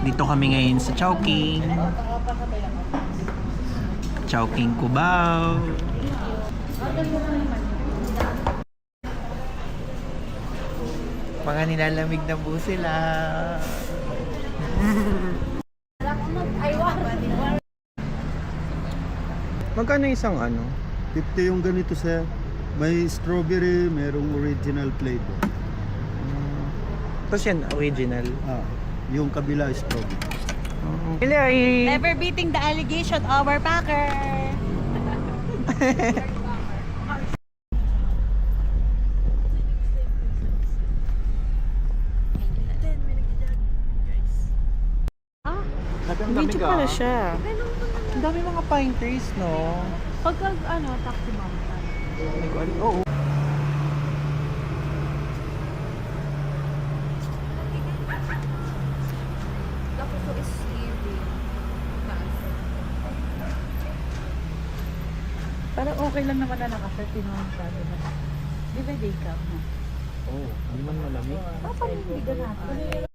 Dito kami ngayon sa Chowking. Chowking Cubao. Mga nilalamig na po sila. Magkano isang ano? 50 yung ganito sir. May strawberry, merong original flavor. Tapos yan, original. Yung kabila strawberry. Never beating the allegation, our packer. Medyo pala siya. Ang dami mga pine trees, no? Pagka taxi mountain. Oo. Parang okay lang naman na naka-30 naman sabi na. Di ba day camp mo? Oo, hindi man malamig. Papalindigan natin.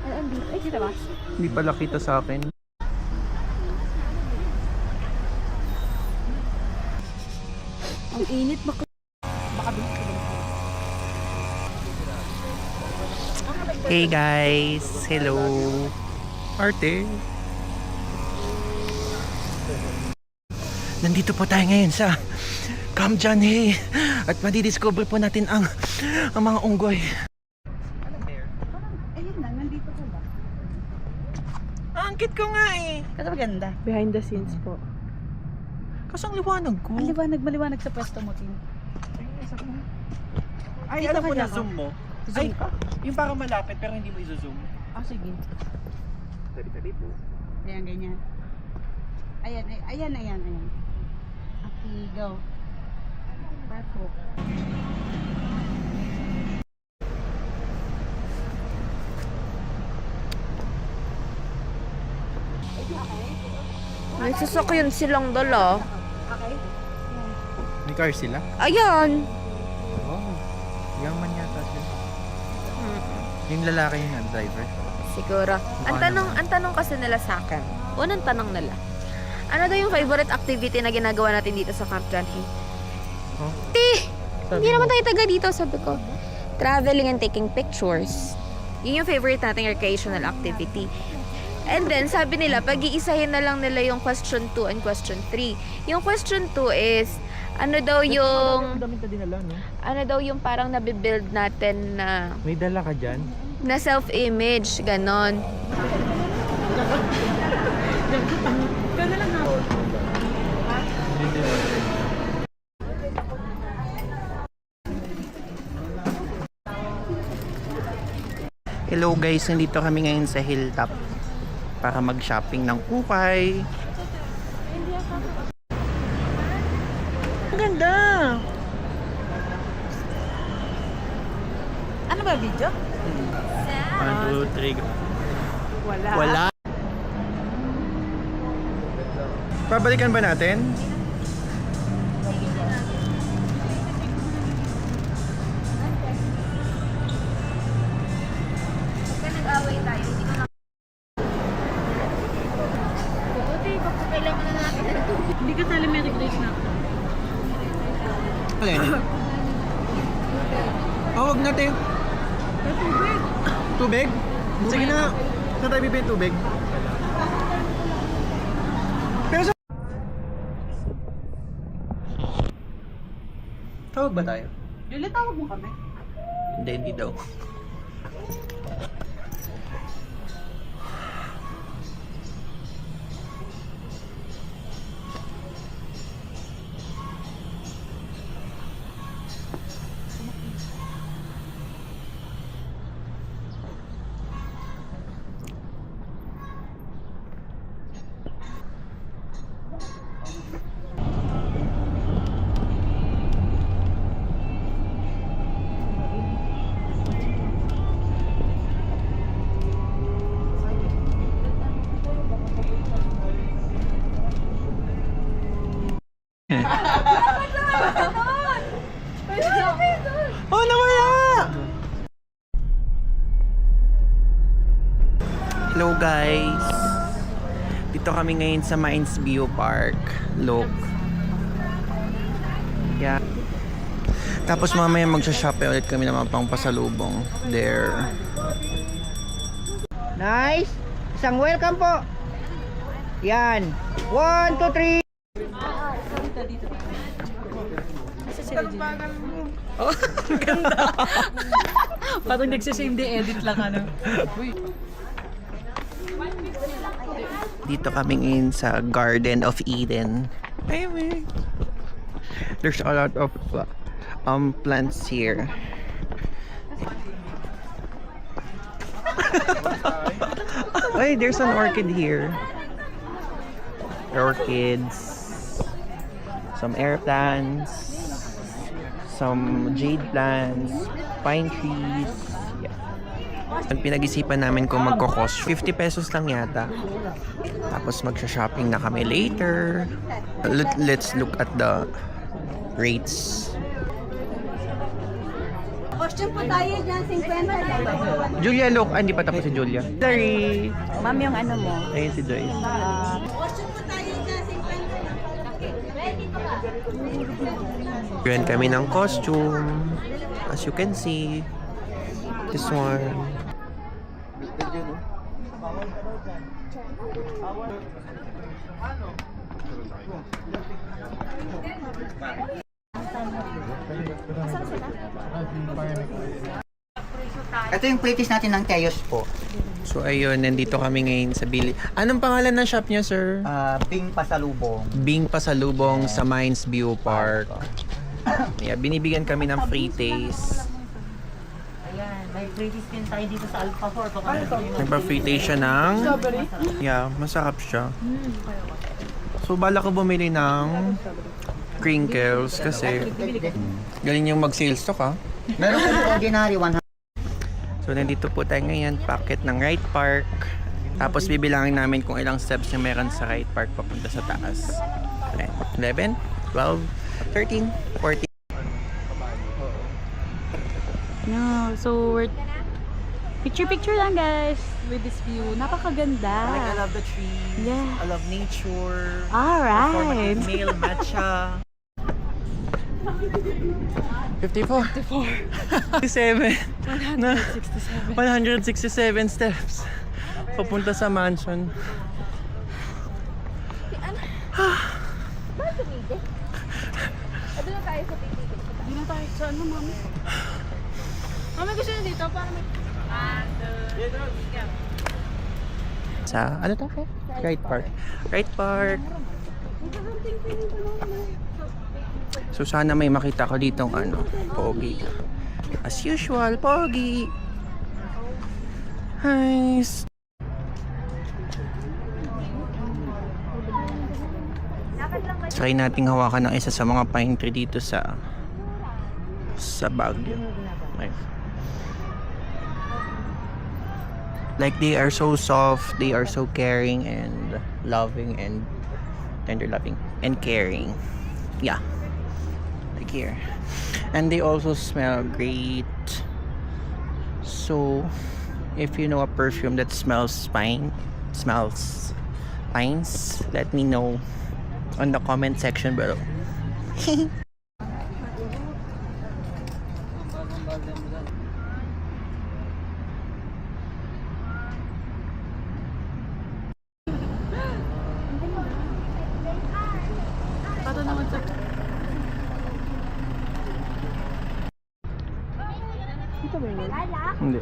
Ay, andito. Ay, dito ba? Hindi pala kita sa akin. Ang init baka dito. Hey guys! Hello! Arte! Nandito po tayo ngayon sa Camp John Hay at madidiscover po natin ang mga unggoy. Ayun na, nandito ko ba? Ang cute ko nga eh! Kasi maganda. Behind the scenes po. Kasang liwanag ko. Ang maliwanag sa pwesto mo, Tin. Ay, Dito alam mo ka na dyan, zoom mo. Zoom ka? Yung parang malapit pero hindi mo i-zoom. Sige. Tari-tari po. Ayan, ganyan. Ayan. Okay, go. Perfect. May sasakyan silang dala. Okay? May car sila? Ayan! Wow. Yaman yata sila. Yung lalaki yung driver. Siguro. Ang tanong kasi nila sa akin. Unang tanong nila. Ano daw yung favorite activity na ginagawa natin dito sa Camp John Hay? Huh? Hindi naman tayo taga dito, sabi ko. Traveling and taking pictures. Yun yung favorite nating recreational activity. And then, sabi nila, pag-iisahin na lang nila yung question 2 and question 3. Yung question 2 is, ano daw yung... Damit na dinala, no? Ano daw yung parang nabibuild natin na... May dala ka dyan? na self-image, ganon. Hello guys, nandito kami ngayon sa Hilltop para mag-shopping ng ukay. Ang ganda! Ano ba, video? 1, 2, 3, go. Wala. Wala. Pabalikan ba natin? Pagka nag-away tayo, hindi ko na... Buti, baka kailangan na natin ng tubig. Hindi ka sali may replace na ako. Alin? Oh, wag natin. Tubig. Tubig? Sige na. Saan tayo bibili tubig? Pero sa... Tawag ba tayo? Lili, tawag mo kami. Hindi daw. Oh, nawala! guys. Dito kami ngayon sa Mines View Park. Look. Yeah. Tapos mamaya magsha-shop ulit kami ng mga pang pasalubong. There. Nice. Isang welcome po. Yan. 1, 2, 3. Oh, ganda. Parang nagsisame day edit lang ano. Dito kami ngayon sa Garden of Eden. Baby. There's a lot of plants here. Wait, there's an orchid here. Orchids. Some air plants. Some jade plants. Pine trees. Yeah. Ang pinag-isipan namin kung magkakos 50 pesos lang yata. Tapos magsha-shopping na kami later. Let's look at the rates. Question po tayo dyan, 50. Julia, look. Ah, hindi pa tapos si Julia. Sorry. Ma'am, yung ano mo? Ayun si Joyce. Question po tayo dyan, 50. Ready po ka? Yan kami ng costume. As you can see. This one. Ito yung playlist natin ng Teos po. So ayun, nandito kami ngayon sa Billy. Anong pangalan ng shop niya, sir? Bing Pasalubong. Bing Pasalubong sa Mines View Park. Yeah, binibigyan kami ng free taste. Ayan, may playlist din tayo dito sa Alpha 4. Nagpa-free taste siya ng... Yeah, masarap siya. So bala ko bumili ng crinkles kasi galing yung mag-sales stock ha. Meron kami ordinary 100. So nandito po tayo ngayon, packet ng Right Park. Tapos bibilangin namin kung ilang steps yung meron sa Right Park papunta sa taas. 11, 12, 13, 14. No, so we're picture lang guys with this view. Napakaganda. I love the trees. Yeah. I love nature. Alright. Male matcha. 54. 57. 167. 167 steps. Papunta sa mansion. Hindi na tayo sa ano, mami. Mami, gusto nyo dito para may... Sa, ano to? Right Park. Right Park. So sana may makita ko ditong ano, pogi. As usual, pogi. Nice. Try nating hawakan ng isa sa mga pine tree dito sa Baguio. Like they are so soft, they are so caring and loving and tender loving and caring. Yeah. Like here. And they also smell great. So if you know a perfume that smells pines, let me know on the comment section below. Pato naman sa... Ito ba yun? Hindi.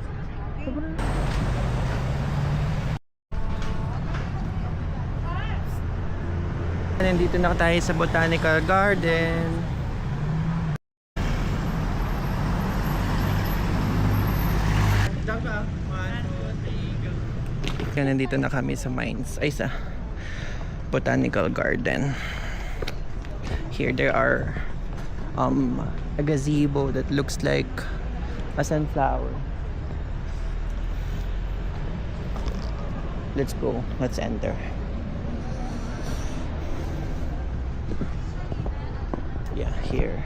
Nandito na tayo sa Botanical Garden. Kaya nandito na kami sa Mines. Ay, sa Botanical Garden. Here there are a gazebo that looks like a sunflower. Let's go. Let's enter. Yeah, here.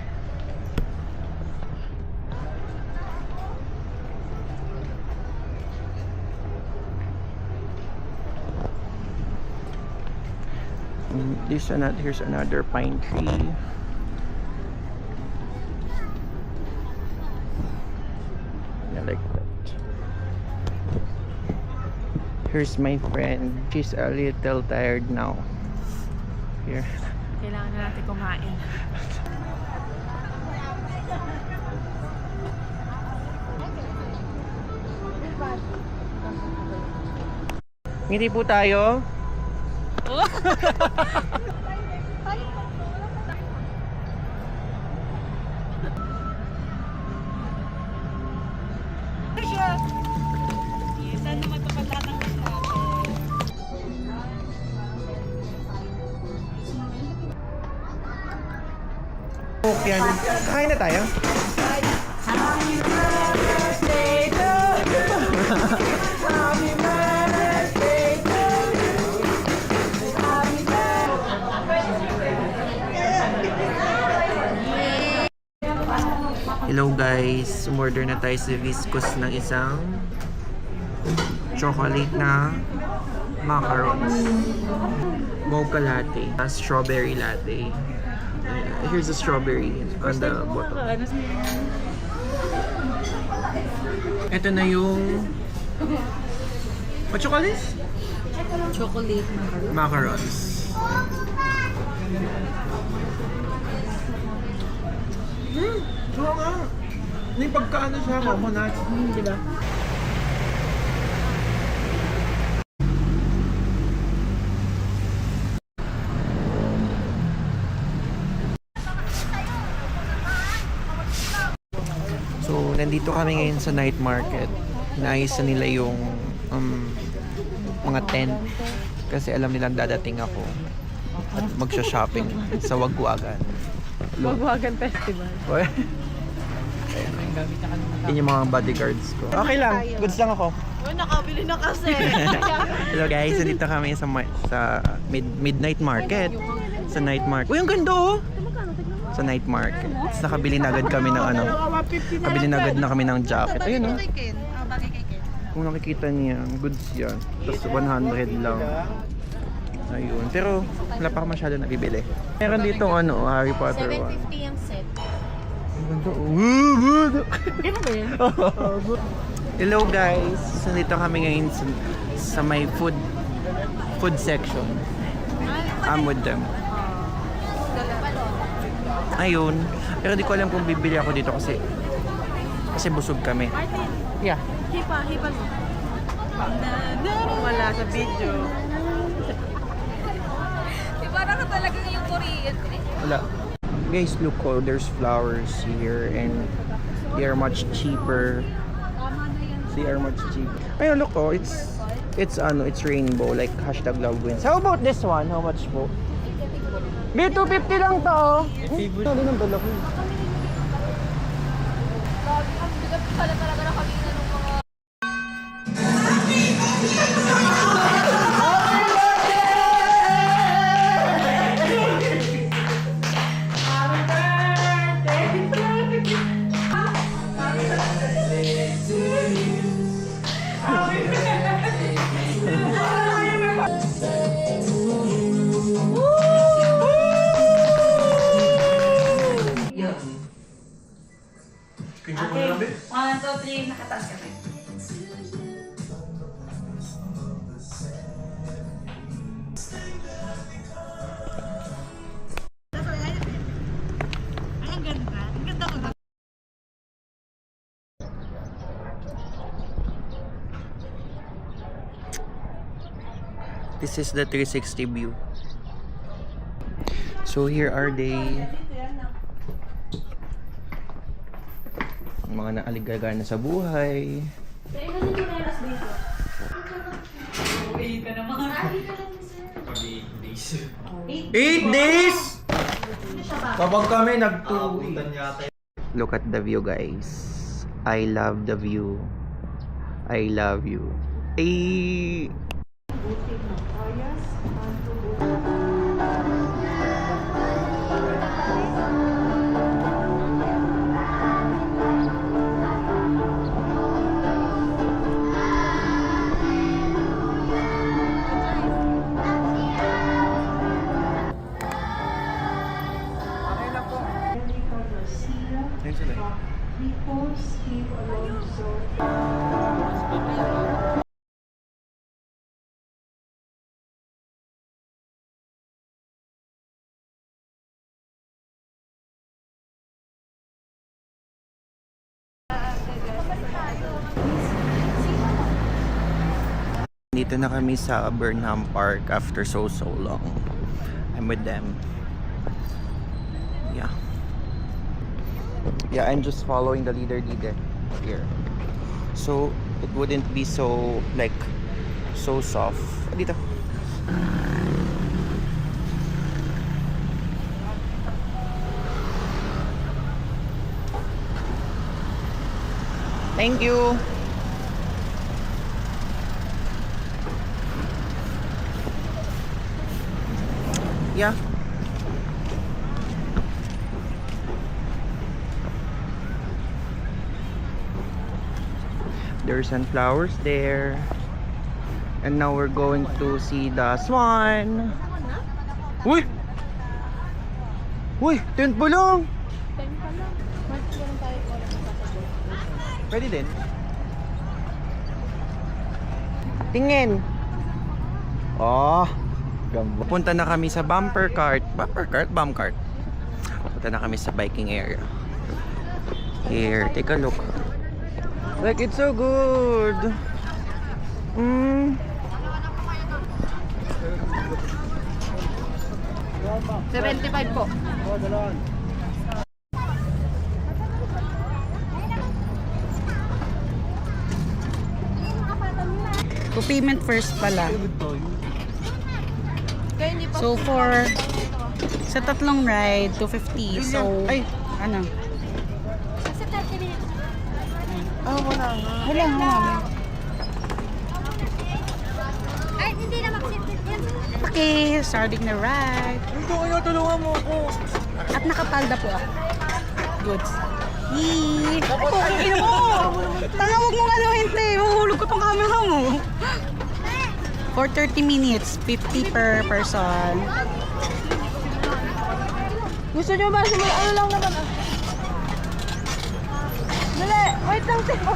Here's another pine tree. Yeah, like that. Here's my friend. She's a little tired now. Here. Kailangan na natin kumain. Ngiti po tayo. Okay, kain na tayo. Hello guys, umorder na tayo sa Viscos ng isang chocolate na macarons, mocha latte, strawberry latte. Here's the strawberry on the bottom. Ito na yung what chocolate? Chocolate Macarons. Oo nga. May pagkaano siya, coconut. Diba? So, nandito kami ngayon sa night market. Inaayos na nila yung mga tent. Kasi alam nilang dadating ako at magsha-shopping sa Wagwagan. Wagwagan Festival. Yun yung mga bodyguards ko. Okay lang, goods lang ako. Oh, nakabili na kasi. Hello guys, dito kami sa midnight market. Sa night market. Uy, ang ganda oh! Sa night market. Tapos nakabili na agad kami ng ano. Kabili na agad na kami ng jacket. Ayun oh. Kung nakikita niya, goods yan. Tapos 100 lang. Ayun. Pero wala pa masyado nabibili. Meron dito ano, Harry Potter 1. 750 yung set. Ang ganda oh. Hello guys. So dito kami ngayon sa may food section. I'm with them. Ayun. Pero di ko alam kung bibili ako dito kasi busog kami. Yeah. Hipa. Wala sa video. Parang ka talaga yung Korean. Wala. Guys, look oh, there's flowers here and they are much cheaper. Ayun, look oh, it's rainbow like #LoveWins. How about this one? How much po? B250 lang to oh. Ano din ang dala ko? Pala talaga na kami ng mga... Okay. 1, 2, 3, nakataas ka rin. This is the 360 view. So here are they. Mga naaligagana sa buhay. 8 days? Kapag kami nagtuwitan yata. Look at the view guys. I love the view. I love you. Ay. Dito na kami sa Burnham Park after so long. I'm with them. Yeah. Yeah, I'm just following the leader here. So, it wouldn't be so, like, so soft. Dito. Thank you. Yeah. There's sunflowers there. And now we're going to see the swan. Uy! Uy! Tent pa lang! Pwede din. Tingin! Oh! Gamba. Punta na kami sa bumper cart. Bump cart. Punta na kami sa biking area. Here, take a look. Like, it's so good. 75 po. So, payment first pala. So, for sa tatlong ride, 250. So, Ay! ano? Ah, wala nga. Wala nga. Ay, hindi na mag-sit yan. Okay, starting the ride. Ito, kayo, tulungan mo ako. At nakapalda po ako. Goods. Yee! Ino mo! Tanga, huwag mong ano, hindi. Mahulog ko tong camera mo. For 30 minutes, 50 per person. Gusto nyo ba? Ano lang naman ah. Dali, wait lang sila.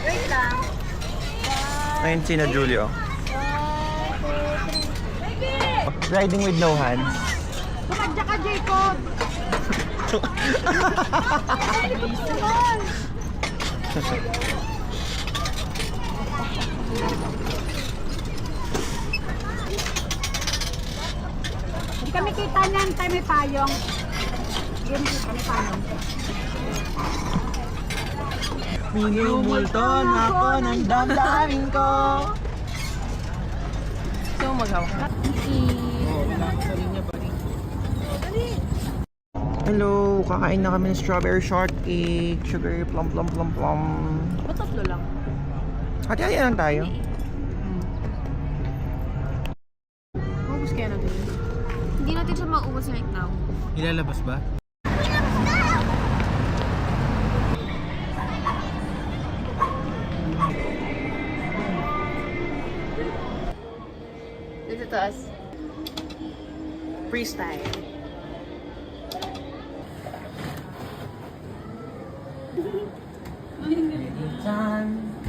Wait lang. Ayun si na Julio. Riding with no hands. Kumadya ka, Jacob. Ay, bilis naman. Hindi kami kita niyan, tayo may payong. Hindi kami payong. Minumulton ako ng damdamin ko. So, maghawak. Hello, kakain na kami ng strawberry shortcake, sugar plum plum plum plum. Ba't tatlo lang? Hati-hati lang tayo. Maubos kaya natin yun. Hindi natin siya maubos right now. Ilalabas ba? Dito taas. Freestyle. Time.